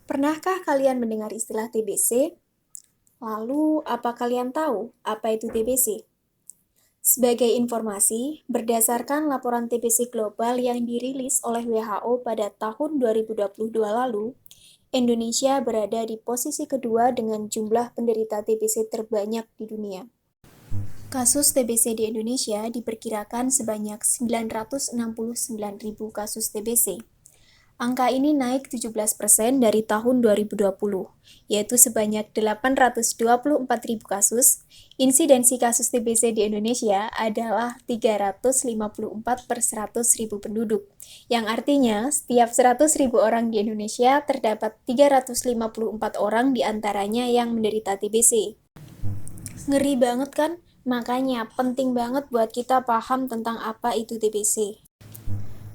Pernahkah kalian mendengar istilah TBC? Lalu, apa kalian tahu apa itu TBC? Sebagai informasi, berdasarkan laporan TBC global yang dirilis oleh WHO pada tahun 2022 lalu, Indonesia berada di posisi kedua dengan jumlah penderita TBC terbanyak di dunia. Kasus TBC di Indonesia diperkirakan sebanyak 969.000 kasus TBC. Angka ini naik 17% dari tahun 2020, yaitu sebanyak 824.000 kasus. Insidensi kasus TBC di Indonesia adalah 354 per 100.000 penduduk, yang artinya setiap 100.000 orang di Indonesia terdapat 354 orang diantaranya yang menderita TBC. Ngeri banget kan? Makanya penting banget buat kita paham tentang apa itu TBC.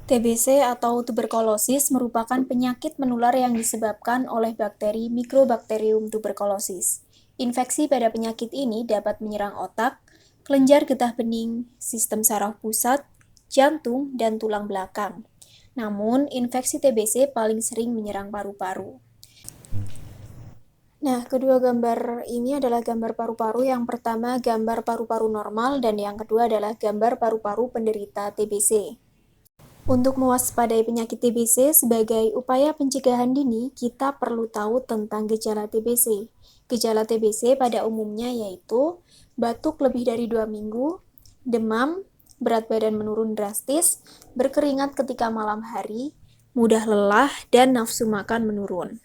TBC atau tuberkulosis merupakan penyakit menular yang disebabkan oleh bakteri Mycobacterium tuberculosis. Infeksi pada penyakit ini dapat menyerang otak, kelenjar getah bening, sistem saraf pusat, jantung, dan tulang belakang. Namun, infeksi TBC paling sering menyerang paru-paru. Nah, kedua gambar ini adalah gambar paru-paru. Yang pertama, gambar paru-paru normal, dan yang kedua adalah gambar paru-paru penderita TBC. Untuk mewaspadai penyakit TBC sebagai upaya pencegahan dini, kita perlu tahu tentang gejala TBC. Gejala TBC pada umumnya yaitu batuk lebih dari 2 minggu, demam, berat badan menurun drastis, berkeringat ketika malam hari, mudah lelah, dan nafsu makan menurun.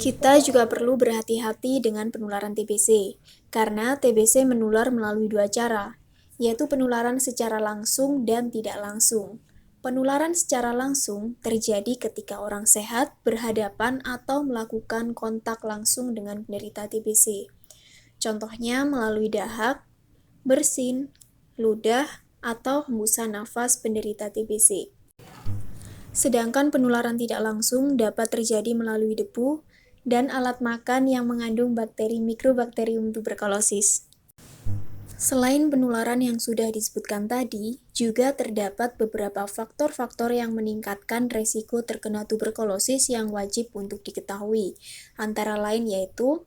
Kita juga perlu berhati-hati dengan penularan TBC, karena TBC menular melalui 2 cara, yaitu penularan secara langsung dan tidak langsung. Penularan secara langsung terjadi ketika orang sehat berhadapan atau melakukan kontak langsung dengan penderita TBC. Contohnya melalui dahak, bersin, ludah, atau hembusan nafas penderita TBC. Sedangkan penularan tidak langsung dapat terjadi melalui debu dan alat makan yang mengandung bakteri Mycobacterium tuberculosis. Selain penularan yang sudah disebutkan tadi, juga terdapat beberapa faktor-faktor yang meningkatkan resiko terkena tuberkulosis yang wajib untuk diketahui. Antara lain yaitu: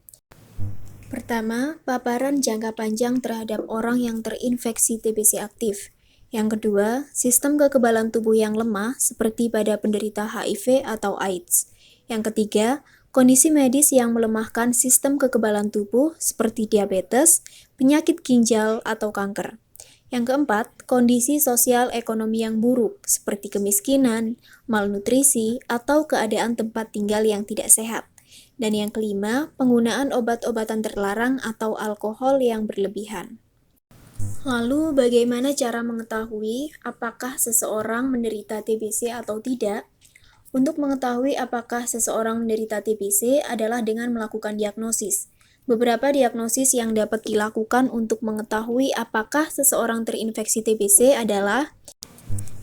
pertama, paparan jangka panjang terhadap orang yang terinfeksi TBC aktif. Yang kedua, sistem kekebalan tubuh yang lemah seperti pada penderita HIV atau AIDS. Yang ketiga, kondisi medis yang melemahkan sistem kekebalan tubuh seperti diabetes, penyakit ginjal, atau kanker. Yang keempat, kondisi sosial ekonomi yang buruk seperti kemiskinan, malnutrisi, atau keadaan tempat tinggal yang tidak sehat. Dan yang kelima, penggunaan obat-obatan terlarang atau alkohol yang berlebihan. Lalu, bagaimana cara mengetahui apakah seseorang menderita TBC atau tidak? Untuk mengetahui apakah seseorang menderita TBC adalah dengan melakukan diagnosis. Beberapa diagnosis yang dapat dilakukan untuk mengetahui apakah seseorang terinfeksi TBC adalah: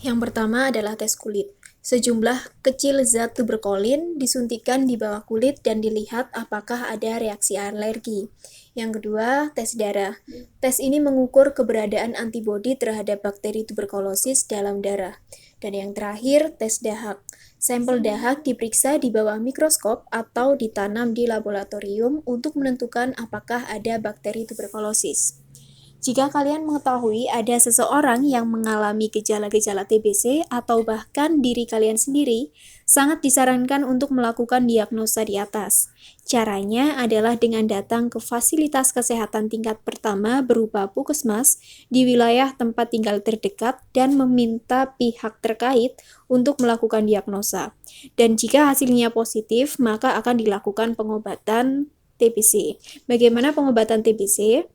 yang pertama adalah tes kulit. Sejumlah kecil zat tuberkulin disuntikkan di bawah kulit dan dilihat apakah ada reaksi alergi. Yang kedua, tes darah. Tes ini mengukur keberadaan antibodi terhadap bakteri tuberkulosis dalam darah. Dan yang terakhir, tes dahak. Sampel dahak diperiksa di bawah mikroskop atau ditanam di laboratorium untuk menentukan apakah ada bakteri tuberkulosis. Jika kalian mengetahui ada seseorang yang mengalami gejala-gejala TBC atau bahkan diri kalian sendiri, sangat disarankan untuk melakukan diagnosa di atas. Caranya adalah dengan datang ke fasilitas kesehatan tingkat pertama berupa puskesmas di wilayah tempat tinggal terdekat dan meminta pihak terkait untuk melakukan diagnosa. Dan jika hasilnya positif, maka akan dilakukan pengobatan TBC. Bagaimana pengobatan TBC?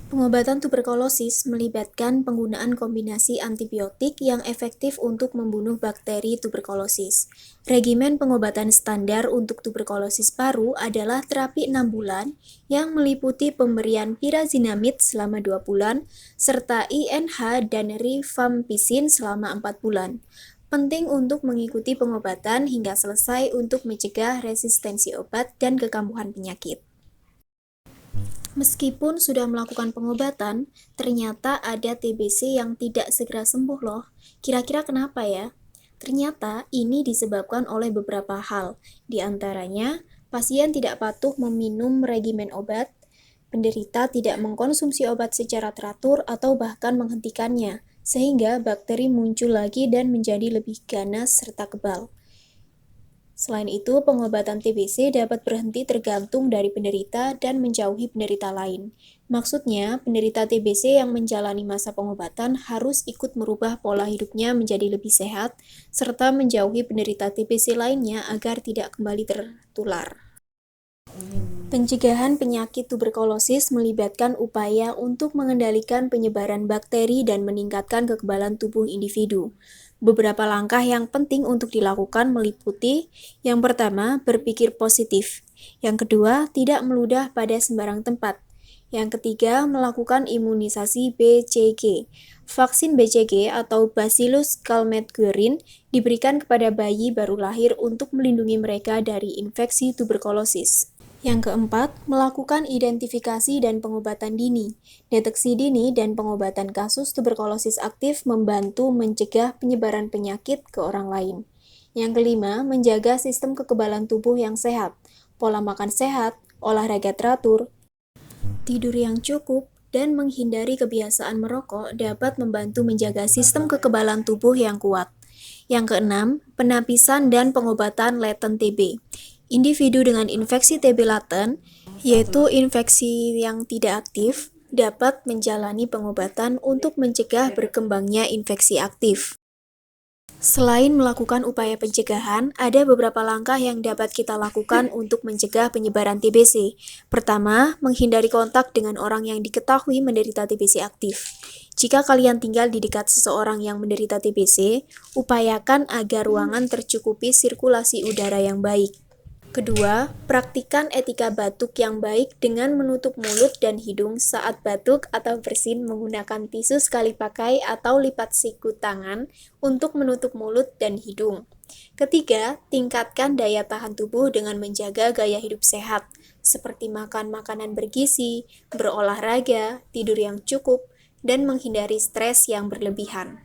Pengobatan tuberkulosis melibatkan penggunaan kombinasi antibiotik yang efektif untuk membunuh bakteri tuberkulosis. Regimen pengobatan standar untuk tuberkulosis paru adalah terapi 6 bulan yang meliputi pemberian pyrazinamide selama 2 bulan serta INH dan rifampicin selama 4 bulan. Penting untuk mengikuti pengobatan hingga selesai untuk mencegah resistensi obat dan kekambuhan penyakit. Meskipun sudah melakukan pengobatan, ternyata ada TBC yang tidak segera sembuh loh. Kira-kira kenapa ya? Ternyata ini disebabkan oleh beberapa hal, di antaranya pasien tidak patuh meminum regimen obat, penderita tidak mengkonsumsi obat secara teratur atau bahkan menghentikannya, sehingga bakteri muncul lagi dan menjadi lebih ganas serta kebal. Selain itu, pengobatan TBC dapat berhenti tergantung dari penderita dan menjauhi penderita lain. Maksudnya, penderita TBC yang menjalani masa pengobatan harus ikut merubah pola hidupnya menjadi lebih sehat, serta menjauhi penderita TBC lainnya agar tidak kembali tertular. Pencegahan penyakit tuberkulosis melibatkan upaya untuk mengendalikan penyebaran bakteri dan meningkatkan kekebalan tubuh individu. Beberapa langkah yang penting untuk dilakukan meliputi: yang pertama, berpikir positif. Yang kedua, tidak meludah pada sembarang tempat. Yang ketiga, melakukan imunisasi BCG. Vaksin BCG atau Bacillus Calmette-Guerin diberikan kepada bayi baru lahir untuk melindungi mereka dari infeksi tuberkulosis. Yang keempat, melakukan identifikasi dan pengobatan dini. Deteksi dini dan pengobatan kasus tuberkulosis aktif membantu mencegah penyebaran penyakit ke orang lain. Yang kelima, menjaga sistem kekebalan tubuh yang sehat. Pola makan sehat, olahraga teratur, tidur yang cukup, dan menghindari kebiasaan merokok dapat membantu menjaga sistem kekebalan tubuh yang kuat. Yang keenam, penapisan dan pengobatan laten TB. Individu dengan infeksi TB laten, yaitu infeksi yang tidak aktif, dapat menjalani pengobatan untuk mencegah berkembangnya infeksi aktif. Selain melakukan upaya pencegahan, ada beberapa langkah yang dapat kita lakukan untuk mencegah penyebaran TBC. Pertama, menghindari kontak dengan orang yang diketahui menderita TBC aktif. Jika kalian tinggal di dekat seseorang yang menderita TBC, upayakan agar ruangan tercukupi sirkulasi udara yang baik. Kedua, praktikkan etika batuk yang baik dengan menutup mulut dan hidung saat batuk atau bersin menggunakan tisu sekali pakai atau lipat siku tangan untuk menutup mulut dan hidung. Ketiga, tingkatkan daya tahan tubuh dengan menjaga gaya hidup sehat, seperti makan makanan bergizi, berolahraga, tidur yang cukup, dan menghindari stres yang berlebihan.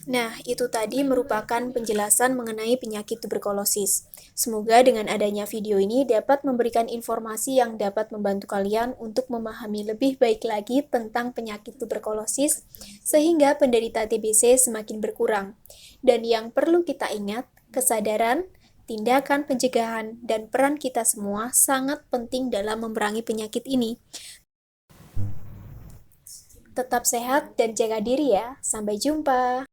Nah, itu tadi merupakan penjelasan mengenai penyakit tuberkulosis. Semoga dengan adanya video ini dapat memberikan informasi yang dapat membantu kalian untuk memahami lebih baik lagi tentang penyakit tuberkulosis, sehingga penderita TBC semakin berkurang. Dan yang perlu kita ingat, kesadaran, tindakan pencegahan, dan peran kita semua sangat penting dalam memerangi penyakit ini. Tetap sehat dan jaga diri ya. Sampai jumpa.